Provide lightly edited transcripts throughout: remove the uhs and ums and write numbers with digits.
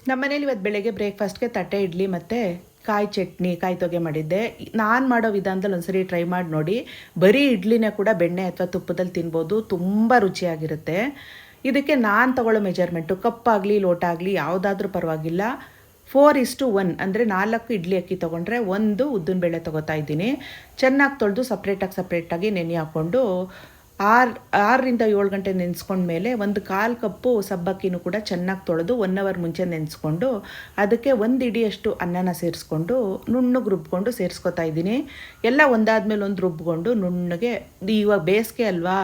ನಮ್ಮನೇಲಿ ಇವತ್ತು ಬೆಳಗ್ಗೆ ಬ್ರೇಕ್ಫಾಸ್ಟ್ಗೆ ತಟ್ಟೆ ಇಡ್ಲಿ ಮತ್ತು ಕಾಯಿ ಚಟ್ನಿ ಕಾಯಿ ತೊಗೆ ಮಾಡಿದ್ದೆ. ನಾನು ಮಾಡೋ ವಿಧಾನದಲ್ಲಿ ಒಂದ್ಸರಿ ಟ್ರೈ ಮಾಡಿ ನೋಡಿ. ಬರೀ ಇಡ್ಲಿನೇ ಕೂಡ ಬೆಣ್ಣೆ ಅಥವಾ ತುಪ್ಪದಲ್ಲಿ ತಿನ್ಬೋದು, ತುಂಬ ರುಚಿಯಾಗಿರುತ್ತೆ. ಇದಕ್ಕೆ ನಾನು ತಗೊಳ್ಳೋ ಮೆಜರ್ಮೆಂಟು ಕಪ್ಪಾಗಲಿ ಲೋಟ ಆಗಲಿ ಯಾವುದಾದ್ರೂ ಪರವಾಗಿಲ್ಲ, 4:1 ಅಂದರೆ 4 ಇಡ್ಲಿ ಅಕ್ಕಿ ತೊಗೊಂಡ್ರೆ 1 ಉದ್ದಿನಬೇಳೆ ತೊಗೋತಾ ಇದ್ದೀನಿ. ಚೆನ್ನಾಗಿ ತೊಳೆದು ಸಪ್ರೇಟಾಗಿ ನೆನೆ ಹಾಕ್ಕೊಂಡು 6ರಿಂದ 7 ಗಂಟೆ ನೆನೆಸ್ಕೊಂಡ್ಮೇಲೆ 1/4 ಕಪ್ಪು ಸಬ್ಬಕ್ಕಿನೂ ಕೂಡ ಚೆನ್ನಾಗಿ ತೊಳೆದು 1 ಅವರ್ ಮುಂಚೆ ನೆನೆಸ್ಕೊಂಡು ಅದಕ್ಕೆ 1 ಇಡಿಯಷ್ಟು ಅನ್ನನ ಸೇರಿಸ್ಕೊಂಡು ನುಣ್ಣಗೆ ರುಬ್ಕೊಂಡು ಸೇರಿಸ್ಕೊತಾ ಇದ್ದೀನಿ. ಎಲ್ಲ ಒಂದಾದ್ಮೇಲೆ ಒಂದು ರುಬ್ಕೊಂಡು ನುಣ್ಣಗೆ. ಇವಾಗ ಬೇಸಿಗೆ ಅಲ್ವಾ,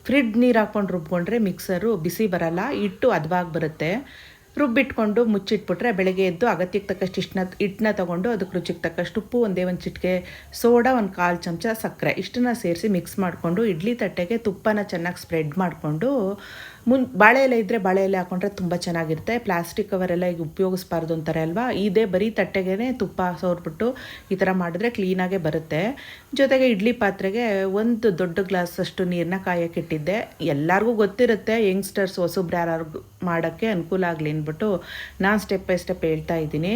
ಫ್ರಿಡ್ಜ್ ನೀರು ಹಾಕ್ಕೊಂಡು ರುಬ್ಕೊಂಡ್ರೆ ಮಿಕ್ಸರು ಬಿಸಿ ಬರಲ್ಲ, ಹಿಟ್ಟು ಹದವಾಗಿ ಬರುತ್ತೆ. ರುಬ್ಬಿಟ್ಕೊಂಡು ಮುಚ್ಚಿಟ್ಬಿಟ್ರೆ ಬೆಳಗ್ಗೆ ಎದ್ದು ಅಗತ್ಯಕ್ಕೆ ತಕ್ಕಷ್ಟು ಹಿಟ್ಟನ್ನ ತೊಗೊಂಡು ಅದಕ್ಕೆ ರುಚಿಗೆ ತಕ್ಕಷ್ಟು ಉಪ್ಪು, ಒಂದೇ ಒಂದು ಚಿಟಿಕೆ ಸೋಡಾ, 1/4 ಚಮಚ ಸಕ್ಕರೆ ಇಷ್ಟನ್ನು ಸೇರಿಸಿ ಮಿಕ್ಸ್ ಮಾಡಿಕೊಂಡು ಇಡ್ಲಿ ತಟ್ಟೆಗೆ ತುಪ್ಪನ ಚೆನ್ನಾಗಿ ಸ್ಪ್ರೆಡ್ ಮಾಡಿಕೊಂಡು ಬಾಳೆ ಎಲೆ ಇದ್ದರೆ ಬಾಳೆ ಎಲೆ ಹಾಕ್ಕೊಂಡ್ರೆ ತುಂಬ ಚೆನ್ನಾಗಿರುತ್ತೆ. ಪ್ಲಾಸ್ಟಿಕ್ ಕವರೆಲ್ಲ ಈಗ ಉಪಯೋಗಿಸ್ಬಾರ್ದು ಅಂತಾರೆ ಅಲ್ವಾ, ಇದೇ ಬರೀ ತಟ್ಟೆಗೆ ತುಪ್ಪ ಸೋರ್ಬಿಟ್ಟು ಈ ಥರ ಮಾಡಿದ್ರೆ ಕ್ಲೀನಾಗೇ ಬರುತ್ತೆ. ಜೊತೆಗೆ ಇಡ್ಲಿ ಪಾತ್ರೆಗೆ 1 ದೊಡ್ಡ ಗ್ಲಾಸಷ್ಟು ನೀರನ್ನ ಕಾಯಕ್ಕಿಟ್ಟಿದ್ದೆ. ಎಲ್ಲರಿಗೂ ಗೊತ್ತಿರುತ್ತೆ, ಯಂಗ್ಸ್ಟರ್ಸ್ ಹೊಸಬ್ರು ಯಾರು ಮಾಡೋಕ್ಕೆ ಅನುಕೂಲ ಆಗಲಿ ಅಂದ್ಬಿಟ್ಟು ನಾನು ಸ್ಟೆಪ್ ಬೈ ಸ್ಟೆಪ್ ಹೇಳ್ತಾ ಇದ್ದೀನಿ.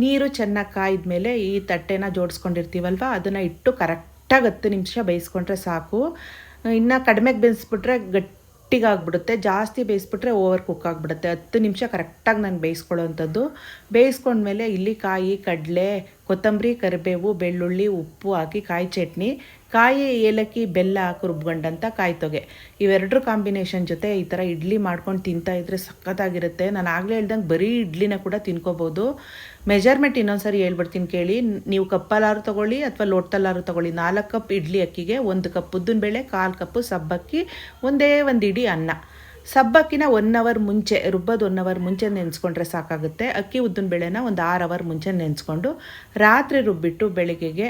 ನೀರು ಚೆನ್ನಾಗಿ ಕಾಯ್ದ ಮೇಲೆ ಈ ತಟ್ಟೆನ ಜೋಡಿಸ್ಕೊಂಡಿರ್ತೀವಲ್ವ ಅದನ್ನು ಇಟ್ಟು ಕರೆಕ್ಟಾಗಿ 10 ನಿಮಿಷ ಬೇಯಿಸ್ಕೊಂಡ್ರೆ ಸಾಕು. ಇನ್ನು ಕಡಿಮೆಗೆ ಬೇಯಿಸ್ಬಿಟ್ರೆ ಗಟ್ಟಿಗಾಗ್ಬಿಡುತ್ತೆ, ಜಾಸ್ತಿ ಬೇಯಿಸ್ಬಿಟ್ರೆ ಓವರ್ ಕುಕ್ ಆಗಿಬಿಡುತ್ತೆ. 10 ನಿಮಿಷ ಕರೆಕ್ಟಾಗಿ ನಾನು ಬೇಯಿಸ್ಕೊಳ್ಳೋವಂಥದ್ದು. ಬೇಯಿಸ್ಕೊಂಡ್ಮೇಲೆ ಇಲ್ಲಿ ಕಾಯಿ, ಕಡಲೆ, ಕೊತ್ತಂಬರಿ, ಕರಿಬೇವು, ಬೆಳ್ಳುಳ್ಳಿ, ಉಪ್ಪು ಹಾಕಿ ಕಾಯಿ ಚಟ್ನಿ, ಕಾಯಿ, ಏಲಕ್ಕಿ, ಬೆಲ್ಲ ಹಾಕಿ ರುಬ್ಕೊಂಡಂಥ ಕಾಯಿ ತೊಗೆ, ಇವೆರಡರ ಕಾಂಬಿನೇಷನ್ ಜೊತೆ ಈ ಥರ ಇಡ್ಲಿ ಮಾಡ್ಕೊಂಡು ತಿಂತಾಯಿದ್ರೆ ಸಖತ್ತಾಗಿರುತ್ತೆ. ನಾನು ಆಗಲೇ ಹೇಳ್ದಂಗೆ ಬರೀ ಇಡ್ಲಿನ ಕೂಡ ತಿನ್ಕೋಬೋದು. ಮೆಜರ್ಮೆಂಟ್ ಇನ್ನೊಂದ್ಸರಿ ಹೇಳ್ಬಿಡ್ತೀನಿ ಕೇಳಿ. ನೀವು ಕಪ್ಪಲ್ಲಾರು ತೊಗೊಳ್ಳಿ ಅಥವಾ ಲೋಟದಲ್ಲಾರು ತೊಗೊಳ್ಳಿ. 4 ಕಪ್ ಇಡ್ಲಿ ಅಕ್ಕಿಗೆ 1 ಕಪ್ ಉದ್ದಿನಬೇಳೆ, 1/4 ಕಪ್ಪು ಸಬ್ಬಕ್ಕಿ, ಒಂದೇ 1 ಇಡಿ ಅನ್ನ. ಸಬ್ಬಕ್ಕಿನ 1 ಅವರ್ ಮುಂಚೆ ರುಬ್ಬೋದು, 1 ಅವರ್ ಮುಂಚೆ ನೆನೆಸ್ಕೊಂಡ್ರೆ ಸಾಕಾಗುತ್ತೆ. ಅಕ್ಕಿ ಉದ್ದಿನಬೇಳೆನ ಒಂದು 6 ಅವರ್ ಮುಂಚೆ ನೆನೆಸ್ಕೊಂಡು ರಾತ್ರಿ ರುಬ್ಬಿಟ್ಟು ಬೆಳಗ್ಗೆಗೆ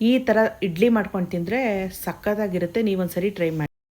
ಈ ಥರ ಇಡ್ಲಿ ಮಾಡ್ಕೊಂಡು ತಿಂದರೆ ಸಖತ್ತಾಗಿರುತ್ತೆ. ನೀವೊಂದ್ಸರಿ ಟ್ರೈ ಮಾಡಿ.